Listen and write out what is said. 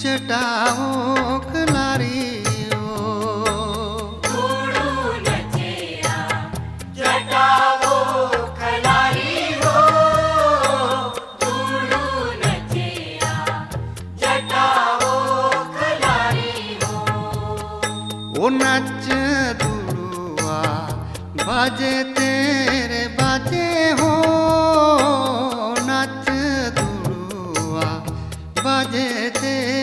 जटाओ खलारियो धूड़ू नचिया जटाओ खलारी हो धूड़ू नचिया जटाओ खलारी हो ओ नच दुड़ुआ बाजे तेरे बाजे हो नच दुड़ुआ बाजे तेरे